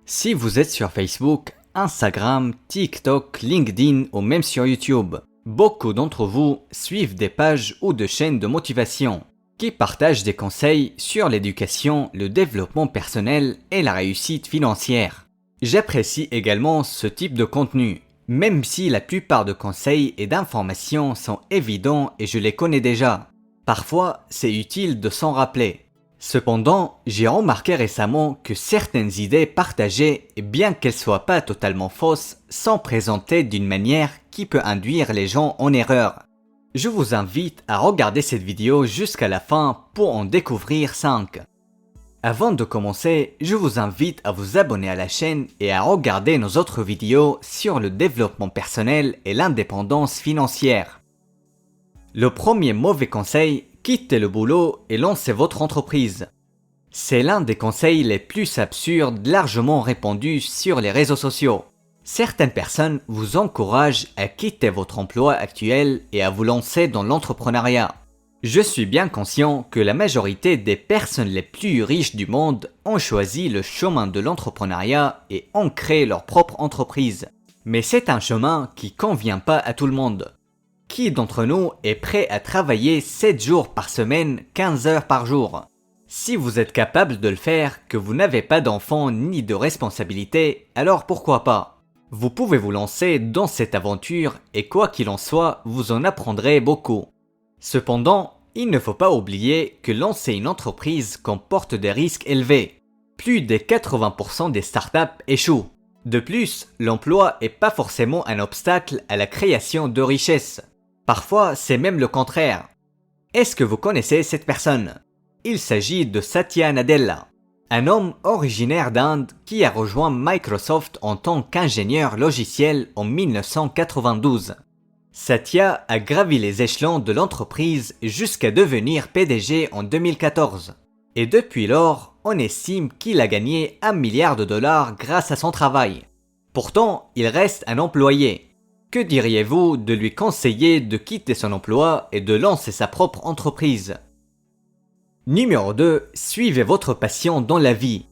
Si vous êtes sur Facebook, Instagram, TikTok, LinkedIn ou même sur YouTube, beaucoup d'entre vous suivent des pages ou de chaînes de motivation qui partagent des conseils sur l'éducation, le développement personnel et la réussite financière. J'apprécie également ce type de contenu, même si la plupart de conseils et d'informations sont évidents et je les connais déjà. Parfois, c'est utile de s'en rappeler. Cependant, j'ai remarqué récemment que certaines idées partagées, bien qu'elles soient pas totalement fausses, sont présentées d'une manière qui peut induire les gens en erreur. Je vous invite à regarder cette vidéo jusqu'à la fin pour en découvrir 5. Avant de commencer, je vous invite à vous abonner à la chaîne et à regarder nos autres vidéos sur le développement personnel et l'indépendance financière. Le premier mauvais conseil: quittez le boulot et lancez votre entreprise. C'est l'un des conseils les plus absurdes largement répandus sur les réseaux sociaux. Certaines personnes vous encouragent à quitter votre emploi actuel et à vous lancer dans l'entrepreneuriat. Je suis bien conscient que la majorité des personnes les plus riches du monde ont choisi le chemin de l'entrepreneuriat et ont créé leur propre entreprise. Mais c'est un chemin qui convient pas à tout le monde. Qui d'entre nous est prêt à travailler 7 jours par semaine, 15 heures par jour? Si vous êtes capable de le faire, que vous n'avez pas d'enfants ni de responsabilités, alors pourquoi pas? Vous pouvez vous lancer dans cette aventure et quoi qu'il en soit, vous en apprendrez beaucoup. Cependant, il ne faut pas oublier que lancer une entreprise comporte des risques élevés. Plus de 80% des startups échouent. De plus, l'emploi n'est pas forcément un obstacle à la création de richesses. Parfois, c'est même le contraire. Est-ce que vous connaissez cette personne? Il s'agit de Satya Nadella, un homme originaire d'Inde qui a rejoint Microsoft en tant qu'ingénieur logiciel en 1992. Satya a gravi les échelons de l'entreprise jusqu'à devenir PDG en 2014. Et depuis lors, on estime qu'il a gagné $1 milliard grâce à son travail. Pourtant, il reste un employé. Que diriez-vous de lui conseiller de quitter son emploi et de lancer sa propre entreprise? Numéro 2. Suivez votre passion dans la vie.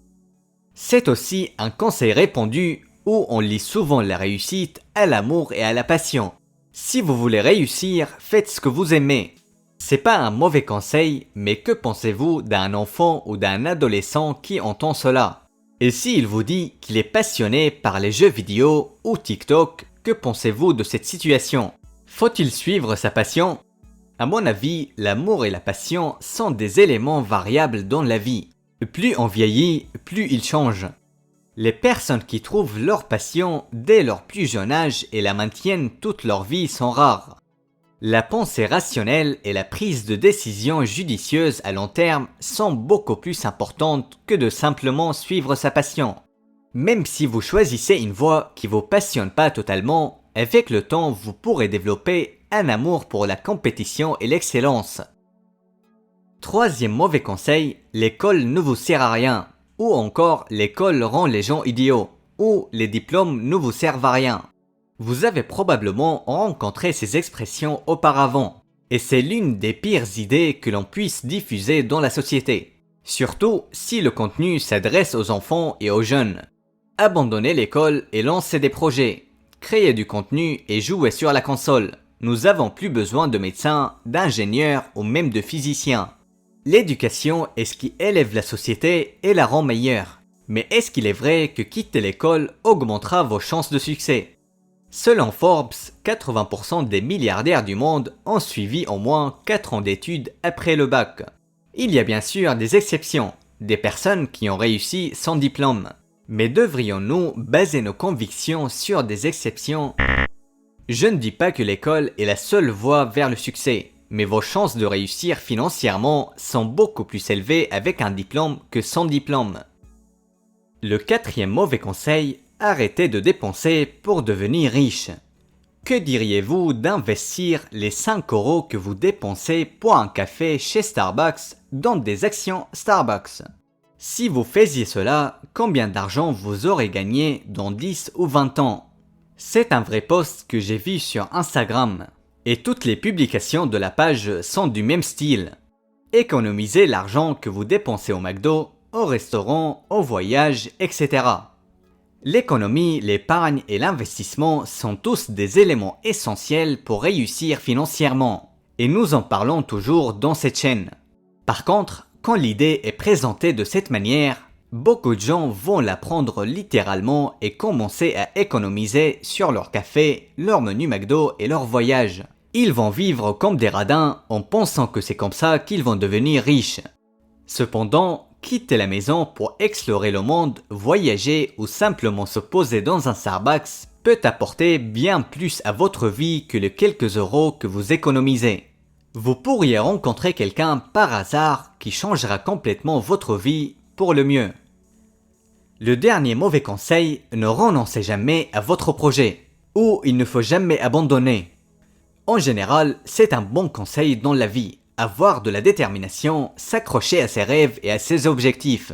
C'est aussi un conseil répandu où on lie souvent la réussite à l'amour et à la passion. Si vous voulez réussir, faites ce que vous aimez. C'est pas un mauvais conseil, mais que pensez-vous d'un enfant ou d'un adolescent qui entend cela? Et s'il vous dit qu'il est passionné par les jeux vidéo ou TikTok, que pensez-vous de cette situation? Faut-il suivre sa passion? À mon avis, l'amour et la passion sont des éléments variables dans la vie. Plus on vieillit, plus ils changent. Les personnes qui trouvent leur passion dès leur plus jeune âge et la maintiennent toute leur vie sont rares. La pensée rationnelle et la prise de décision judicieuse à long terme sont beaucoup plus importantes que de simplement suivre sa passion. Même si vous choisissez une voie qui vous passionne pas totalement, avec le temps vous pourrez développer un amour pour la compétition et l'excellence. Troisième mauvais conseil: l'école ne vous sert à rien. Ou encore, l'école rend les gens idiots. Ou les diplômes ne vous servent à rien. Vous avez probablement rencontré ces expressions auparavant. Et c'est l'une des pires idées que l'on puisse diffuser dans la société. Surtout si le contenu s'adresse aux enfants et aux jeunes. Abandonnez l'école et lancez des projets. Créez du contenu et jouez sur la console. Nous avons plus besoin de médecins, d'ingénieurs ou même de physiciens. L'éducation est ce qui élève la société et la rend meilleure. Mais est-ce qu'il est vrai que quitter l'école augmentera vos chances de succès? Selon Forbes, 80% des milliardaires du monde ont suivi au moins 4 ans d'études après le bac. Il y a bien sûr des exceptions, des personnes qui ont réussi sans diplôme. Mais devrions-nous baser nos convictions sur des exceptions? Je ne dis pas que l'école est la seule voie vers le succès, mais vos chances de réussir financièrement sont beaucoup plus élevées avec un diplôme que sans diplôme. Le quatrième mauvais conseil: arrêtez de dépenser pour devenir riche. Que diriez-vous d'investir les 5 € que vous dépensez pour un café chez Starbucks dans des actions Starbucks? Si vous faisiez cela, combien d'argent vous aurez gagné dans 10 ou 20 ans? C'est un vrai post que j'ai vu sur Instagram. Et toutes les publications de la page sont du même style. Économisez l'argent que vous dépensez au McDo, au restaurant, au voyage, etc. L'économie, l'épargne et l'investissement sont tous des éléments essentiels pour réussir financièrement. Et nous en parlons toujours dans cette chaîne. Par contre, quand l'idée est présentée de cette manière, beaucoup de gens vont la prendre littéralement et commencer à économiser sur leur café, leur menu McDo et leur voyage. Ils vont vivre comme des radins en pensant que c'est comme ça qu'ils vont devenir riches. Cependant, quitter la maison pour explorer le monde, voyager ou simplement se poser dans un Starbucks peut apporter bien plus à votre vie que les quelques euros que vous économisez. Vous pourriez rencontrer quelqu'un par hasard qui changera complètement votre vie pour le mieux. Le dernier mauvais conseil, ne renoncez jamais à votre projet, ou il ne faut jamais abandonner. En général, c'est un bon conseil dans la vie, avoir de la détermination, s'accrocher à ses rêves et à ses objectifs.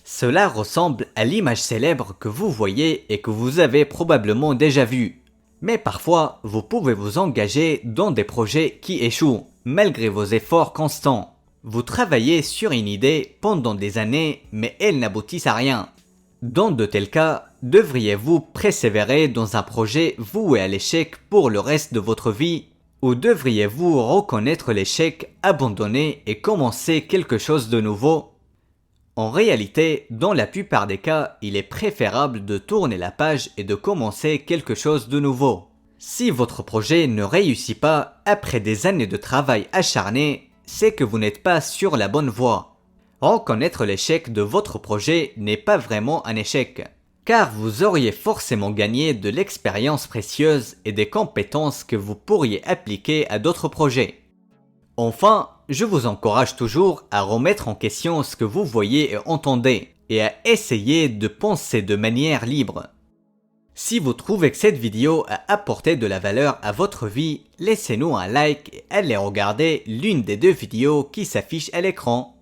Cela ressemble à l'image célèbre que vous voyez et que vous avez probablement déjà vue. Mais parfois, vous pouvez vous engager dans des projets qui échouent, malgré vos efforts constants. Vous travaillez sur une idée pendant des années, mais elle n'aboutit à rien. Dans de tels cas, devriez-vous persévérer dans un projet voué à l'échec pour le reste de votre vie, ou devriez-vous reconnaître l'échec, abandonner et commencer quelque chose de nouveau? En réalité, dans la plupart des cas, il est préférable de tourner la page et de commencer quelque chose de nouveau. Si votre projet ne réussit pas après des années de travail acharné, c'est que vous n'êtes pas sur la bonne voie. Reconnaître l'échec de votre projet n'est pas vraiment un échec, car vous auriez forcément gagné de l'expérience précieuse et des compétences que vous pourriez appliquer à d'autres projets. Enfin, je vous encourage toujours à remettre en question ce que vous voyez et entendez, et à essayer de penser de manière libre. Si vous trouvez que cette vidéo a apporté de la valeur à votre vie, laissez-nous un like et allez regarder l'une des deux vidéos qui s'affichent à l'écran.